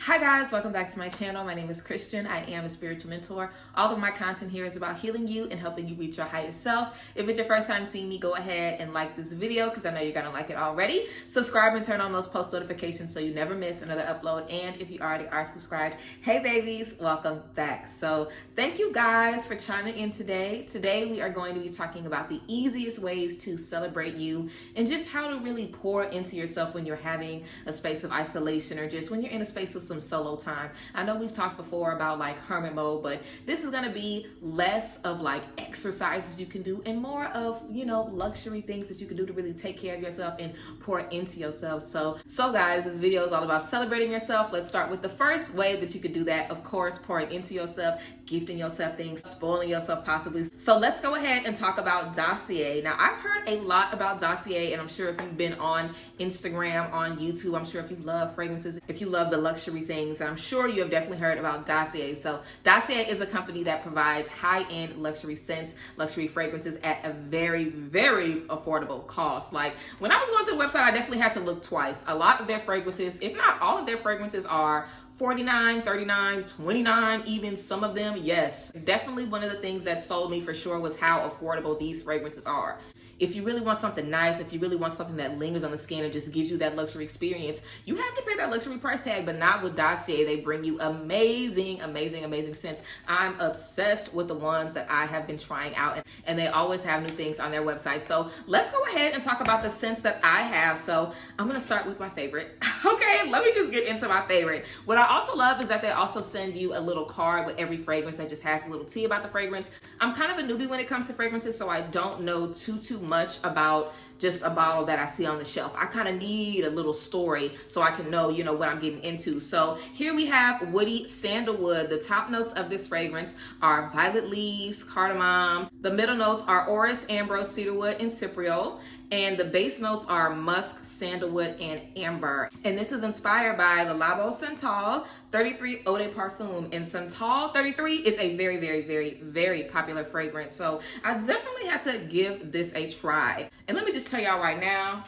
Hi guys, welcome back to my channel. My name is Christian. I am a spiritual mentor. All of my content here is about healing you and helping you reach your highest self. If it's your first time seeing me, go ahead and like this video because I know you're gonna like it already. Subscribe and turn on those post notifications so you never miss another upload. And if you already are subscribed, hey babies, welcome back. So thank you guys for chiming in today. Today we are going to be talking about the easiest ways to celebrate you and just how to really pour into yourself when you're having a space of isolation or just when you're in a space of some solo time. I know we've talked before about like hermit mode, but this is going to be less of like exercises you can do and more of, you know, luxury things that you can do to really take care of yourself and pour into yourself. So guys, this video is all about celebrating yourself. Let's start with the first way that you could do that. Of course, pouring into yourself, gifting yourself things, spoiling yourself possibly. So let's go ahead and talk about DOSSIER. Now, I've heard a lot about DOSSIER, and I'm sure if you've been on Instagram, on YouTube, I'm sure if you love fragrances, if you love the luxury things, and I'm sure you have definitely heard about DOSSIER. So DOSSIER is a company that provides high-end luxury scents, luxury fragrances at a very, very affordable cost. Like when I was going through the website, I definitely had to look twice. A lot of their fragrances, if not all of their fragrances, are $49, $39, $29, even some of them, yes. Definitely one of the things that sold me for sure was how affordable these fragrances are. If you really want something nice, if you really want something that lingers on the skin and just gives you that luxury experience, you have to pay that luxury price tag, but not with DOSSIER. They bring you amazing, amazing, amazing scents. I'm obsessed with the ones that I have been trying out, and they always have new things on their website. So let's go ahead and talk about the scents that I have. So I'm gonna start with my favorite. Okay, let me just get into my favorite. What I also love is that they also send you a little card with every fragrance that just has a little tea about the fragrance. I'm kind of a newbie when it comes to fragrances, so I don't know too much about just a bottle that I see on the shelf. I kind of need a little story so I can know, you know, what I'm getting into. So here we have woody sandalwood. The top notes of this fragrance are violet leaves, cardamom. The middle notes are orris, ambrose, cedarwood, and cypriol. And the base notes are musk, sandalwood, and amber. And this is inspired by the Labo Santal 33 Eau de Parfum. And Santal 33 is a very, very, very, very popular fragrance. So I definitely had to give this a try. And let me just tell y'all right now,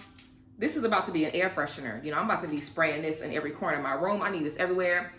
this is about to be an air freshener. You know, I'm about to be spraying this in every corner of my room. I need this everywhere.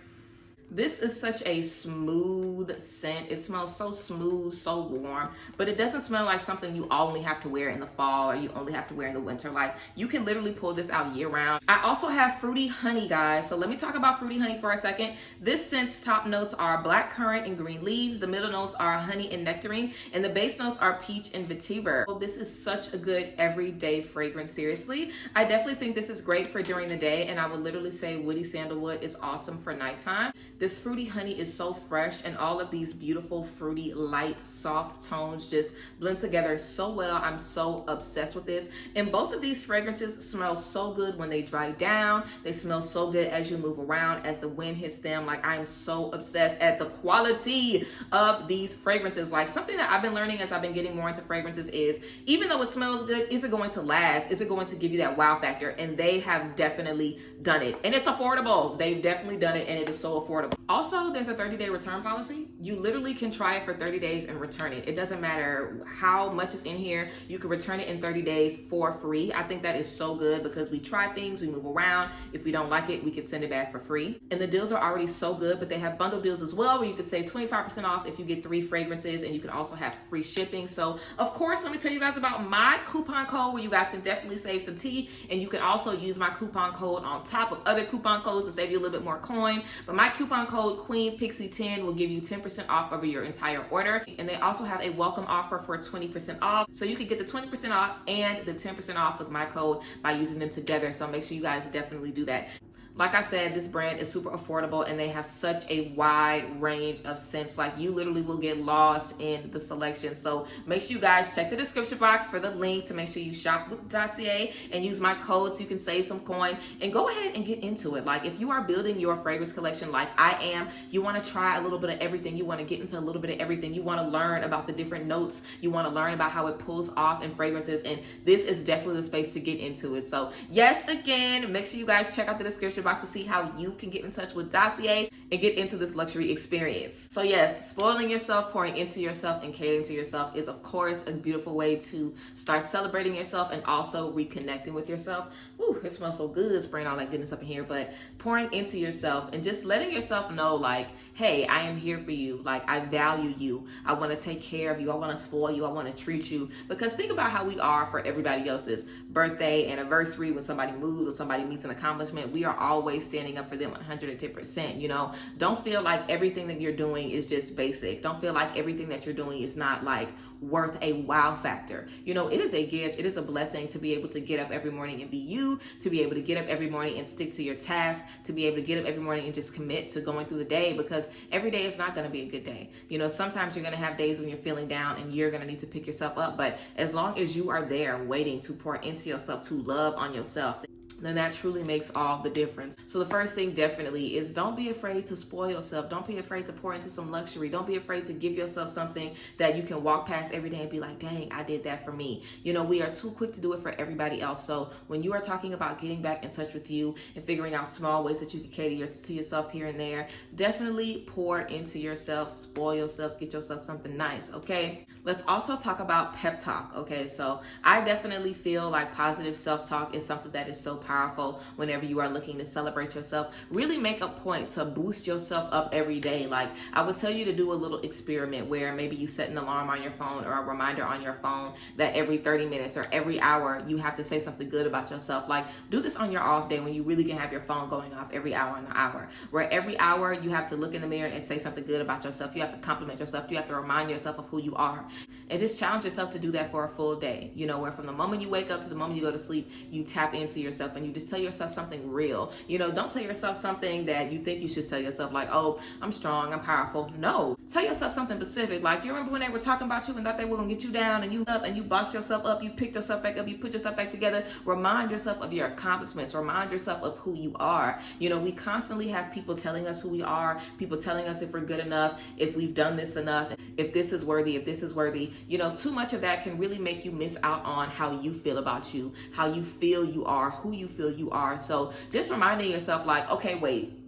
This is such a smooth scent. It smells so smooth, so warm, but it doesn't smell like something you only have to wear in the fall or you only have to wear in the winter. Like you can literally pull this out year round. I also have fruity honey, guys. So let me talk about fruity honey for a second. This scent's top notes are black currant and green leaves. The middle notes are honey and nectarine, and the base notes are peach and vetiver. Well, this is such a good everyday fragrance. Seriously, I definitely think this is great for during the day, and I would literally say woody sandalwood is awesome for nighttime. This fruity honey is so fresh, and all of these beautiful fruity light soft tones just blend together so well. I'm so obsessed with this, and both of these fragrances smell so good when they dry down. They smell so good as you move around, as the wind hits them. Like I'm so obsessed at the quality of these fragrances. Like something that I've been learning as I've been getting more into fragrances is, even though it smells good, is it going to last? Is it going to give you that wow factor? And they have definitely done it, and it's affordable. They've definitely done it, and it is so affordable. Also, there's a 30-day return policy. You literally can try it for 30 days and return it. It doesn't matter how much is in here. You can return it in 30 days for free. I think that is so good because we try things, we move around. If we don't like it, we can send it back for free. And the deals are already so good, but they have bundle deals as well where you could save 25% off if you get 3 fragrances, and you can also have free shipping. So of course, let me tell you guys about my coupon code where you guys can definitely save some tea, and you can also use my coupon code on top of other coupon codes to save you a little bit more coin. But my coupon code Queen Pixie 10 will give you 10% off over your entire order. And they also have a welcome offer for 20% off. So you can get the 20% off and the 10% off with my code by using them together. So make sure you guys definitely do that. Like I said, this brand is super affordable, and they have such a wide range of scents. Like you literally will get lost in the selection. So make sure you guys check the description box for the link to make sure you shop with DOSSIER and use my code so you can save some coin, and go ahead and get into it. Like if you are building your fragrance collection like I am, you want to try a little bit of everything. You want to get into a little bit of everything. You want to learn about the different notes. You want to learn about how it pulls off in fragrances, and this is definitely the space to get into it. So yes, again, make sure you guys check out the description box to see how you can get in touch with Dossier and get into this luxury experience. So yes, spoiling yourself, pouring into yourself, and catering to yourself is of course a beautiful way to start celebrating yourself and also reconnecting with yourself. Ooh, it smells so good spraying all that goodness up in here. But pouring into yourself and just letting yourself know, like, hey, I am here for you. Like, I value you. I want to take care of you. I want to spoil you. I want to treat you. Because think about how we are for everybody else's birthday, anniversary, when somebody moves or somebody meets an accomplishment. We are always standing up for them 110%. You know, don't feel like everything that you're doing is just basic. Don't feel like everything that you're doing is not like worth a wow factor. You know, it is a gift. It is a blessing to be able to get up every morning and be you, to be able to get up every morning and stick to your task, to be able to get up every morning and just commit to going through the day, because every day is not going to be a good day. You know, sometimes you're going to have days when you're feeling down and you're going to need to pick yourself up. But as long as you are there waiting to pour into yourself, to love on yourself, then that truly makes all the difference. So the first thing definitely is, don't be afraid to spoil yourself. Don't be afraid to pour into some luxury. Don't be afraid to give yourself something that you can walk past every day and be like, dang, I did that for me. You know, we are too quick to do it for everybody else. So when you are talking about getting back in touch with you and figuring out small ways that you can cater to yourself here and there, definitely pour into yourself, spoil yourself, get yourself something nice, okay? Let's also talk about pep talk, okay? So I definitely feel like positive self-talk is something that is so powerful whenever you are looking to celebrate yourself. Really make a point to boost yourself up every day. Like, I would tell you to do a little experiment where maybe you set an alarm on your phone or a reminder on your phone that every 30 minutes or every hour you have to say something good about yourself. Like, do this on your off day when you really can have your phone going off every hour on the hour, where every hour you have to look in the mirror and say something good about yourself. You have to compliment yourself. You have to remind yourself of who you are. And just challenge yourself to do that for a full day. You know, where from the moment you wake up to the moment you go to sleep, you tap into yourself and you just tell yourself something real. You know, don't tell yourself something that you think you should tell yourself, like, oh, I'm strong, I'm powerful. No, tell yourself something specific. Like, you remember when they were talking about you and thought they were gonna get you down, and you up and you bossed yourself up, you picked yourself back up, you put yourself back together. Remind yourself of your accomplishments. Remind yourself of who you are. You know, we constantly have people telling us who we are, people telling us if we're good enough, if we've done this enough, if this is worthy, if this is worthy. You know, too much of that can really make you miss out on how you feel about you, how you feel you are, who you feel you are. So just reminding yourself, like, okay, wait.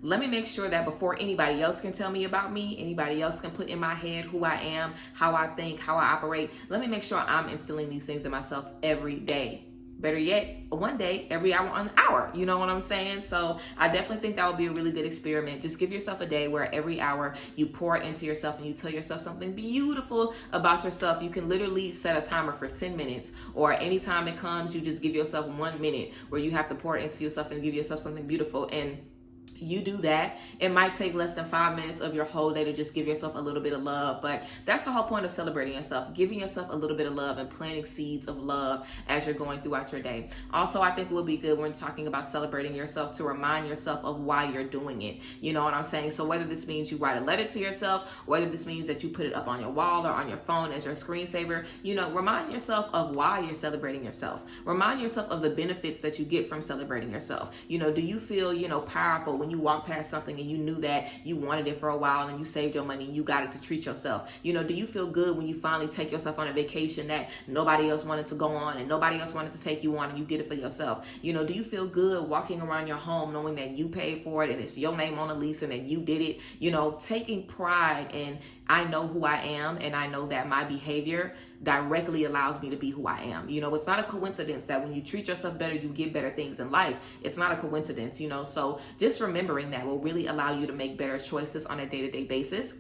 Let me make sure that before anybody else can tell me about me, anybody else can put in my head who I am, how I think, how I operate, let me make sure I'm instilling these things in myself every day. Better yet, one day, every hour on the hour. You know what I'm saying? So I definitely think that would be a really good experiment. Just give yourself a day where every hour you pour into yourself and you tell yourself something beautiful about yourself. You can literally set a timer for 10 minutes, or anytime it comes, you just give yourself 1 minute where you have to pour into yourself and give yourself something beautiful. And you do that, it might take less than 5 minutes of your whole day to just give yourself a little bit of love. But that's the whole point of celebrating yourself, giving yourself a little bit of love and planting seeds of love as you're going throughout your day. Also, I think it would be good when talking about celebrating yourself to remind yourself of why you're doing it. You know what I'm saying? So whether this means you write a letter to yourself, whether this means that you put it up on your wall or on your phone as your screensaver, you know, remind yourself of why you're celebrating yourself. Remind yourself of the benefits that you get from celebrating yourself. You know, do you feel, you know, powerful when you walk past something and you knew that you wanted it for a while and you saved your money and you got it to treat yourself? You know, do you feel good when you finally take yourself on a vacation that nobody else wanted to go on and nobody else wanted to take you on and you did it for yourself? You know, do you feel good walking around your home knowing that you paid for it and it's your name on the lease and that you did it? You know, taking pride in, I know who I am and I know that my behavior directly allows me to be who I am. You know, it's not a coincidence that when you treat yourself better, you get better things in life. It's not a coincidence, you know. So just remembering that will really allow you to make better choices on a day-to-day basis.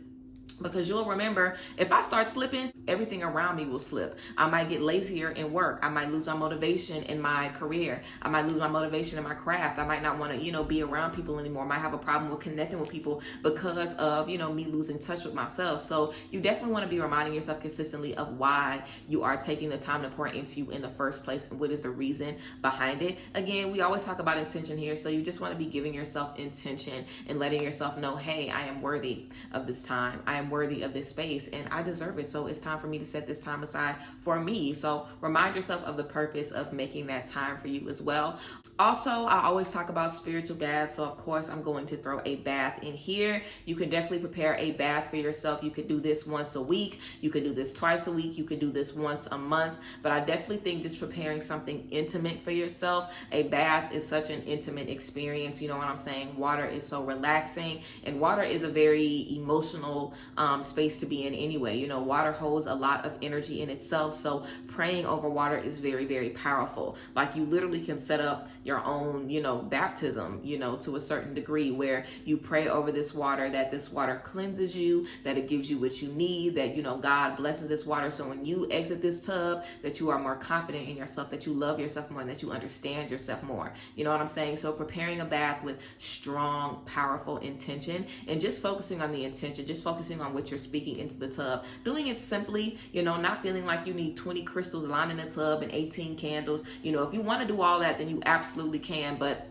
Because you'll remember, if I start slipping, everything around me will slip. I might get lazier in work. I might lose my motivation in my career. I might lose my motivation in my craft. I might not want to, you know, be around people anymore. I might have a problem with connecting with people because of, you know, me losing touch with myself. So you definitely want to be reminding yourself consistently of why you are taking the time to pour into you in the first place and what is the reason behind it. Again, we always talk about intention here. So you just want to be giving yourself intention and letting yourself know, hey, I am worthy of this time. I am am worthy of this space and I deserve it. So it's time for me to set this time aside for me. So remind yourself of the purpose of making that time for you as well. Also, I always talk about spiritual baths. So of course, I'm going to throw a bath in here. You can definitely prepare a bath for yourself. You could do this once a week. You could do this twice a week. You could do this once a month. But I definitely think just preparing something intimate for yourself. A bath is such an intimate experience. You know what I'm saying? Water is so relaxing, and water is a very emotional space to be in anyway. You know, water holds a lot of energy in itself. So praying over water is very, very powerful. Like you literally can set up your own, baptism, to a certain degree, where you pray over this water, that this water cleanses you, that it gives you what you need, that, God blesses this water. So when you exit this tub, that you are more confident in yourself, that you love yourself more, and that you understand yourself more. You know what I'm saying? So preparing a bath with strong, powerful intention, and just focusing on the intention, just focusing on what you're speaking into the tub, doing it simply, not feeling like you need 20 crystals lining the tub and 18 candles. If you want to do all that, then you absolutely can, but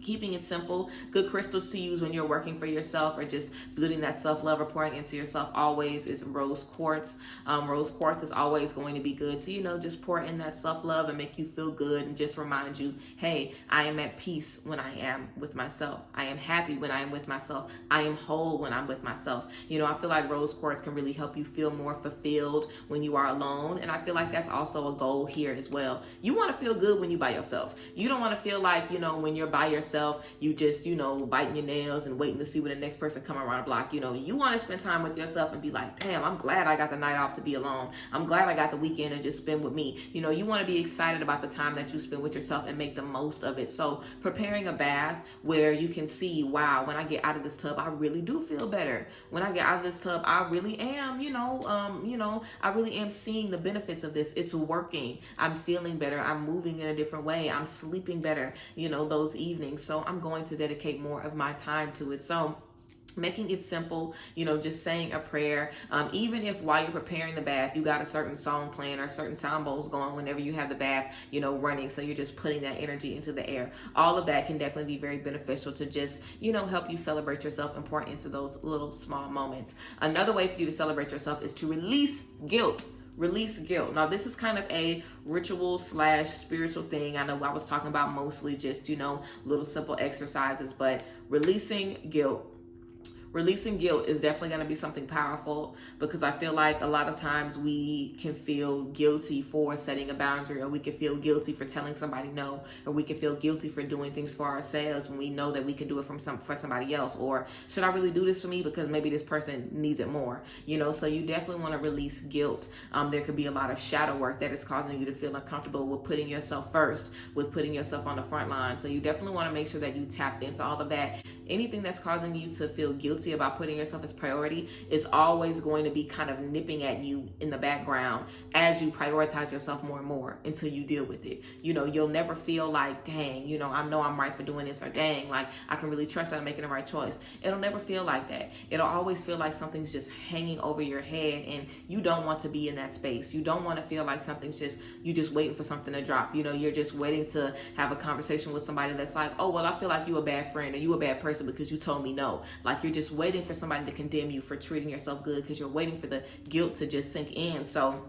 keeping it simple. Good crystals to use when you're working for yourself or just building that self-love or pouring into yourself always is rose quartz. Rose quartz is always going to be good. So, just pour in that self-love and make you feel good and just remind you, hey, I am at peace when I am with myself. I am happy when I am with myself. I am whole when I'm with myself. I feel like rose quartz can really help you feel more fulfilled when you are alone. And I feel like that's also a goal here as well. You want to feel good when you're by yourself. You don't want to feel like, when you're by yourself, you just, biting your nails and waiting to see when the next person come around the block. You want to spend time with yourself and be like, damn, I'm glad I got the night off to be alone. I'm glad I got the weekend and just spend with me. You want to be excited about the time that you spend with yourself and make the most of it. So preparing a bath where you can see, wow, when I get out of this tub, I really do feel better. When I get out of this tub, I really am, I really am seeing the benefits of this. It's working. I'm feeling better. I'm moving in a different way. I'm sleeping better, those evenings. So I'm going to dedicate more of my time to it. So making it simple, just saying a prayer. Even if while you're preparing the bath, you got a certain song playing or certain sound bowls going whenever you have the bath, running. So you're just putting that energy into the air. All of that can definitely be very beneficial to just, help you celebrate yourself and pour into those little small moments. Another way for you to celebrate yourself is to release guilt. Release guilt. Now, this is kind of a ritual / spiritual thing. I know I was talking about mostly just, little simple exercises, but releasing guilt. Releasing guilt is definitely going to be something powerful, because I feel like a lot of times we can feel guilty for setting a boundary, or we can feel guilty for telling somebody no, or we can feel guilty for doing things for ourselves when we know that we can do it for somebody else. Or should I really do this for me because maybe this person needs it more? So you definitely want to release guilt. There could be a lot of shadow work that is causing you to feel uncomfortable with putting yourself first, with putting yourself on the front line. So you definitely want to make sure that you tap into all of that. Anything that's causing you to feel guilty about putting yourself as priority is always going to be kind of nipping at you in the background as you prioritize yourself more and more until you deal with it. You'll never feel like, dang, I know I'm right for doing this, or dang, like I can really trust that I'm making the right choice. It'll never feel like that. It'll always feel like something's just hanging over your head, and you don't want to be in that space. You don't want to feel like you're just waiting for something to drop. You're just waiting to have a conversation with somebody that's like, oh, well, I feel like you a bad friend or you a bad person because you told me no. Like you're just waiting for somebody to condemn you for treating yourself good, because you're waiting for the guilt to just sink in. So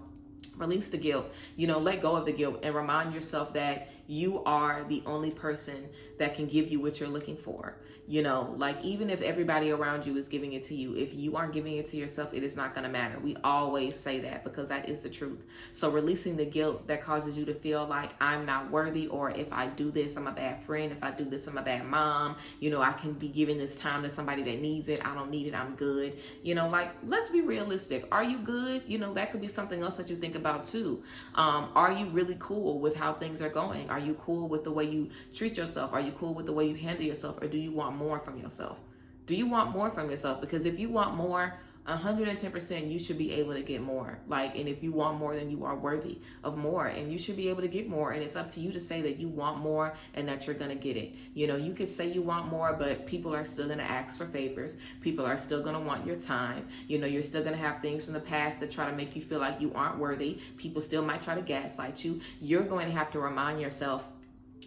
release the guilt, let go of the guilt and remind yourself that you are the only person that can give you what you're looking for. Like even if everybody around you is giving it to you, if you aren't giving it to yourself, it is not going to matter. We always say that because that is the truth. So releasing the guilt that causes you to feel like I'm not worthy, or if I do this, I'm a bad friend. If I do this, I'm a bad mom. I can be giving this time to somebody that needs it. I don't need it. I'm good. Like let's be realistic. Are you good? That could be something else that you think about too. Are you really cool with how things are going? Are you cool with the way you treat yourself? Are you cool with the way you handle yourself? Or do you want more from yourself? Do you want more from yourself? Because if you want more, 110%, you should be able to get more. And if you want more, then you are worthy of more, and you should be able to get more. And it's up to you to say that you want more and that you're going to get it. You could say you want more, but people are still going to ask for favors. People are still going to want your time. You're still going to have things from the past that try to make you feel like you aren't worthy. People still might try to gaslight you. You're going to have to remind yourself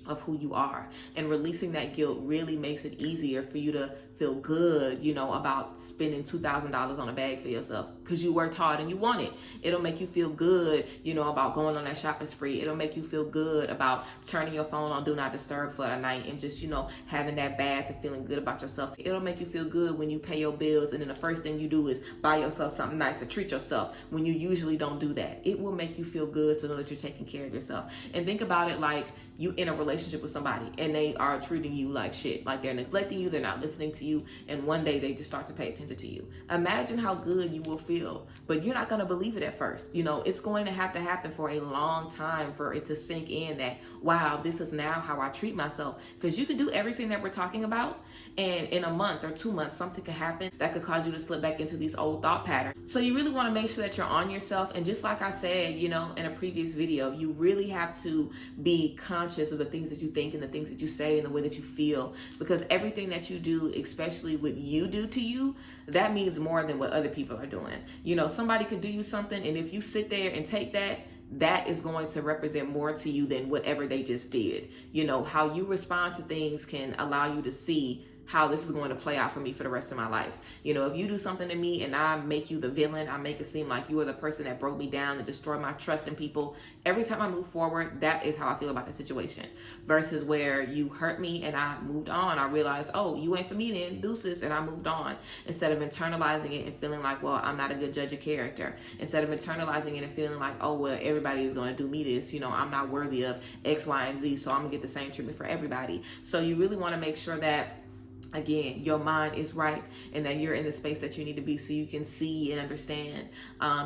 of who you are. And releasing that guilt really makes it easier for you to feel good, you know, about spending $2,000 on a bag for yourself because you worked hard and you want it. It'll make you feel good, you know, about going on that shopping spree. It'll make you feel good about turning your phone on Do Not Disturb for a night and just, you know, having that bath and feeling good about yourself. It'll make you feel good when you pay your bills and then the first thing you do is buy yourself something nice or treat yourself when you usually don't do that. It will make you feel good to know that you're taking care of yourself. And think about it like you in a relationship with somebody and they are treating you like shit, like they're neglecting you, they're not listening to you, and one day they just start to pay attention to you. Imagine how good you will feel, but you're not going to believe it at first. You know, it's going to have to happen for a long time for it to sink in that, wow, this is now how I treat myself. Because you can do everything that we're talking about, and in a month or 2 months, something could happen that could cause you to slip back into these old thought patterns. So you really want to make sure that you're on yourself. And just like I said, you know, in a previous video, you really have to be conscious of the things that you think and the things that you say and the way that you feel, because everything that you do, especially what you do to you, that means more than what other people are doing. You know, somebody could do you something, and if you sit there and take that, that is going to represent more to you than whatever they just did. You know, how you respond to things can allow you to see how this is going to play out for me for the rest of my life. You know, if you do something to me and I make you the villain, I make it seem like you are the person that broke me down and destroyed my trust in people, every time I move forward, that is how I feel about the situation. Versus where you hurt me and I moved on, I realized, oh, you ain't for me then, deuces, and I moved on. Instead of internalizing it and feeling like, well, I'm not a good judge of character. Instead of internalizing it and feeling like, oh, well, everybody is going to do me this, you know, I'm not worthy of X, Y, and Z, so I'm gonna get the same treatment for everybody. So you really want to make sure that, again, your mind is right and that you're in the space that you need to be so you can see and understand,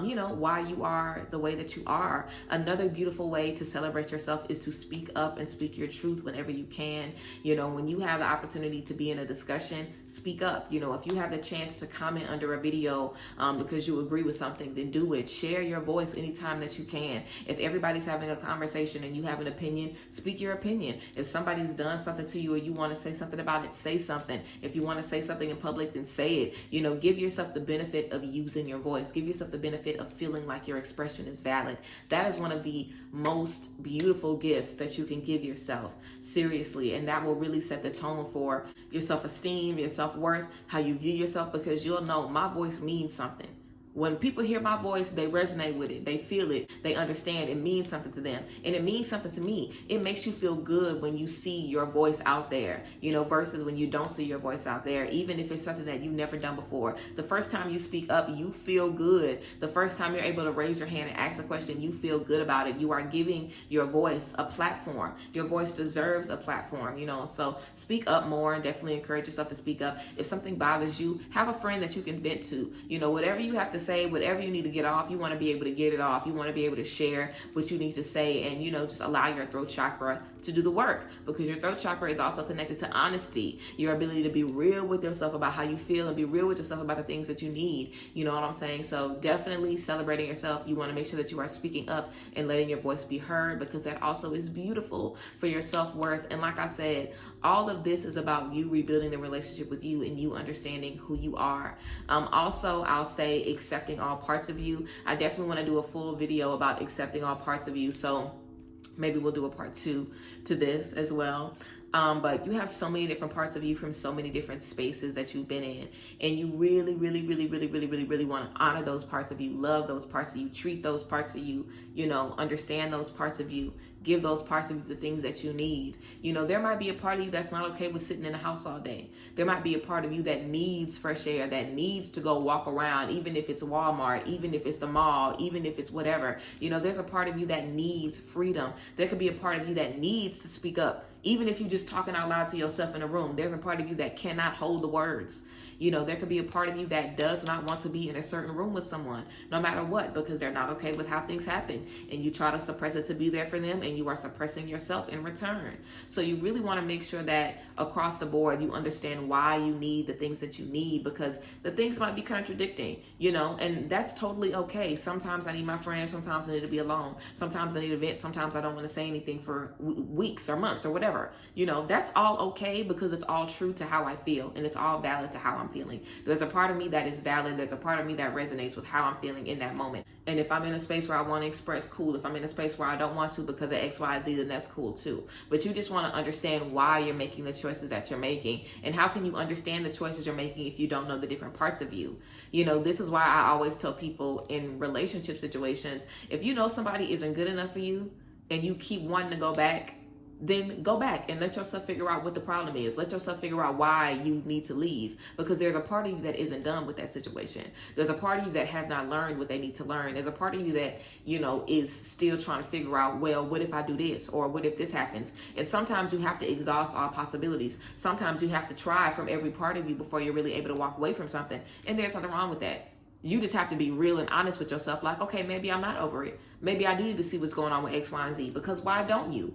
you know, why you are the way that you are. Another beautiful way to celebrate yourself is to speak up and speak your truth whenever you can. You know, when you have the opportunity to be in a discussion, speak up. You know, if you have the chance to comment under a video because you agree with something, then do it. Share your voice anytime that you can. If everybody's having a conversation and you have an opinion, speak your opinion. If somebody's done something to you or you want to say something about it, say something. If you want to say something in public, then say it. You know, give yourself the benefit of using your voice. Give yourself the benefit of feeling like your expression is valid. That is one of the most beautiful gifts that you can give yourself, seriously. And that will really set the tone for your self-esteem, your self-worth, how you view yourself, because you'll know my voice means something. When people hear my voice, they resonate with it. They feel it. They understand it means something to them. And it means something to me. It makes you feel good when you see your voice out there, you know, versus when you don't see your voice out there, even if it's something that you've never done before. The first time you speak up, you feel good. The first time you're able to raise your hand and ask a question, you feel good about it. You are giving your voice a platform. Your voice deserves a platform, you know, so speak up more and definitely encourage yourself to speak up. If something bothers you, have a friend that you can vent to. You know, whatever you have to say, whatever you need to get off, you want to be able to get it off. You want to be able to share what you need to say, and, you know, just allow your throat chakra to do the work, because your throat chakra is also connected to honesty, your ability to be real with yourself about how you feel and be real with yourself about the things that you need. You know what I'm saying? So definitely celebrating yourself. You want to make sure that you are speaking up and letting your voice be heard, because that also is beautiful for your self-worth. And like I said, all of this is about you rebuilding the relationship with you and you understanding who you are. Also, I'll say accepting all parts of you. I definitely want to do a full video about accepting all parts of you. So maybe we'll do a part 2 to this as well. But you have so many different parts of you from so many different spaces that you've been in, and you really want to honor those parts of you, love those parts of you, treat those parts of you, you know, understand those parts of you, give those parts of you the things that you need. You know, there might be a part of you that's not okay with sitting in the house all day. There might be a part of you that needs fresh air, that needs to go walk around, even if it's Walmart, even if it's the mall, even if it's whatever. You know, there's a part of you that needs freedom. There could be a part of you that needs to speak up. Even if you're just talking out loud to yourself in a room, there's a part of you that cannot hold the words. You know, there could be a part of you that does not want to be in a certain room with someone, no matter what, because they're not okay with how things happen. And you try to suppress it to be there for them, and you are suppressing yourself in return. So you really want to make sure that across the board, you understand why you need the things that you need, because the things might be contradicting, you know, and that's totally okay. Sometimes I need my friends. Sometimes I need to be alone. Sometimes I need a vent. Sometimes I don't want to say anything for weeks or months or whatever. whatever. You know, that's all okay because it's all true to how I feel and it's all valid to how I'm feeling. There's a part of me that is valid. There's a part of me that resonates with how I'm feeling in that moment. And if I'm in a space where I want to express, cool. If I'm in a space where I don't want to because of X, Y, Z, then that's cool too. But you just want to understand why you're making the choices that you're making. And how can you understand the choices you're making if you don't know the different parts of you? You know, this is why I always tell people in relationship situations, if you know somebody isn't good enough for you and you keep wanting to go back, then go back and let yourself figure out what the problem is. Let yourself figure out why you need to leave, because there's a part of you that isn't done with that situation. There's a part of you that has not learned what they need to learn. There's a part of you that, you know, is still trying to figure out, well, what if I do this? Or what if this happens? And sometimes you have to exhaust all possibilities. Sometimes you have to try from every part of you before you're really able to walk away from something. And there's nothing wrong with that. You just have to be real and honest with yourself. Like, okay, maybe I'm not over it. Maybe I do need to see what's going on with X, Y, and Z. Because why don't you?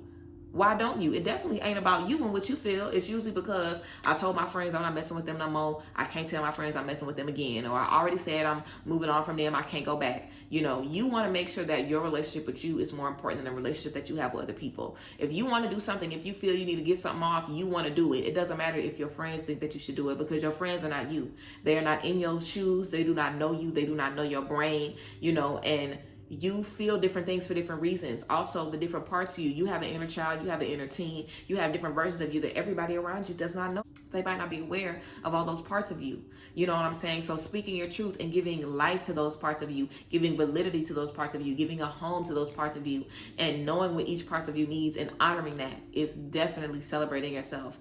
Why don't you? It definitely ain't about you and what you feel. It's usually because I told my friends I'm not messing with them no more. I can't tell my friends I'm messing with them again. Or I already said I'm moving on from them. I can't go back. You know, you want to make sure that your relationship with you is more important than the relationship that you have with other people. If you want to do something, if you feel you need to get something off, you want to do it. It doesn't matter if your friends think that you should do it, because your friends are not you. They are not in your shoes. They do not know you. They do not know your brain, you know, and you feel different things for different reasons. Also, the different parts of you. You have an inner child, you have an inner teen, you have different versions of you that everybody around you does not know. They might not be aware of all those parts of you. You know what I'm saying? So speaking your truth and giving life to those parts of you, giving validity to those parts of you, giving a home to those parts of you, and knowing what each part of you needs and honoring that is definitely celebrating yourself.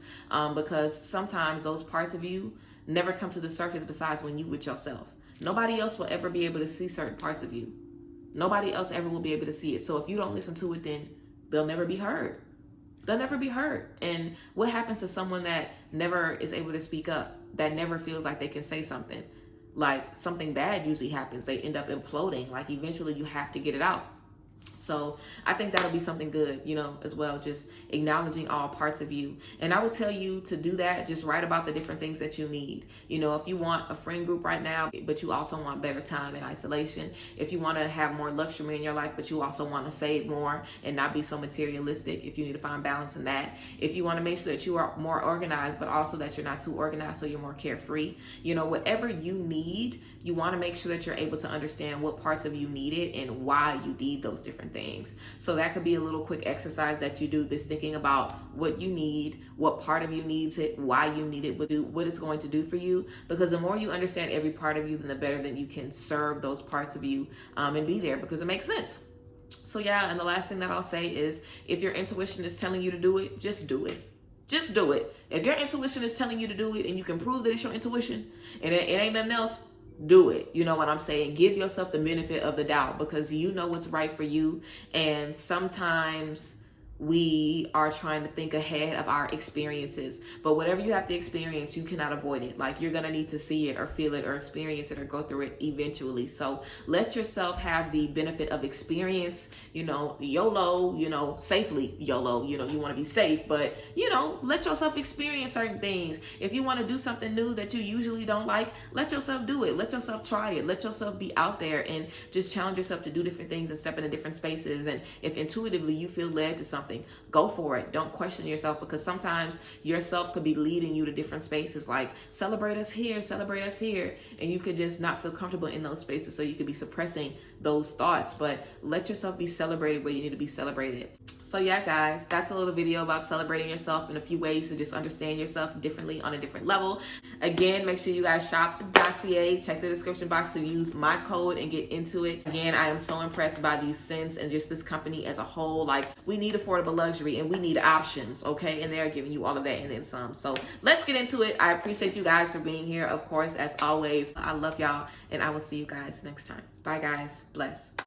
Because sometimes those parts of you never come to the surface besides when you with yourself. Nobody else will ever be able to see certain parts of you. Nobody else ever will be able to see it. So if you don't listen to it, then they'll never be heard. They'll never be heard. And what happens to someone that never is able to speak up, that never feels like they can say something? Like, something bad usually happens. They end up imploding. Like, eventually you have to get it out. So I think that'll be something good, you know, as well, just acknowledging all parts of you. And I would tell you to do that, just write about the different things that you need. You know, if you want a friend group right now, but you also want better time in isolation, if you want to have more luxury in your life, but you also want to save more and not be so materialistic, if you need to find balance in that, if you want to make sure that you are more organized, but also that you're not too organized so you're more carefree, you know, whatever you need, you want to make sure that you're able to understand what parts of you need it and why you need those different things. So that could be a little quick exercise that you do, this thinking about what you need, what part of you needs it, why you need it, what it's going to do for you. Because the more you understand every part of you, then the better that you can serve those parts of you and be there, because it makes sense. So yeah, and the last thing that I'll say is, if your intuition is telling you to do it, just do it. Just do it. If your intuition is telling you to do it and you can prove that it's your intuition and it ain't nothing else, do it. You know what I'm saying? Give yourself the benefit of the doubt, because you know what's right for you. And sometimes we are trying to think ahead of our experiences, but whatever you have to experience, you cannot avoid it. Like, you're gonna need to see it or feel it or experience it or go through it eventually. So let yourself have the benefit of experience, you know, YOLO, you know, safely YOLO, you know, you want to be safe, but you know, let yourself experience certain things. If you want to do something new that you usually don't like, let yourself do it. Let yourself try it. Let yourself be out there and just challenge yourself to do different things and step into different spaces. And if intuitively you feel led to something, go for it. Don't question yourself, because sometimes yourself could be leading you to different spaces, like celebrate us here, and you could just not feel comfortable in those spaces, so you could be suppressing those thoughts. But let yourself be celebrated where you need to be celebrated. So yeah, guys, that's a little video about celebrating yourself and a few ways to just understand yourself differently on a different level. Again, make sure you guys shop the Dossier. Check the description box to use my code and get into it. Again, I am so impressed by these scents and just this company as a whole. Like, we need affordable luxury and we need options, okay? And they're giving you all of that and then some. So let's get into it. I appreciate you guys for being here. Of course, as always, I love y'all, and I will see you guys next time. Bye, guys. Bless.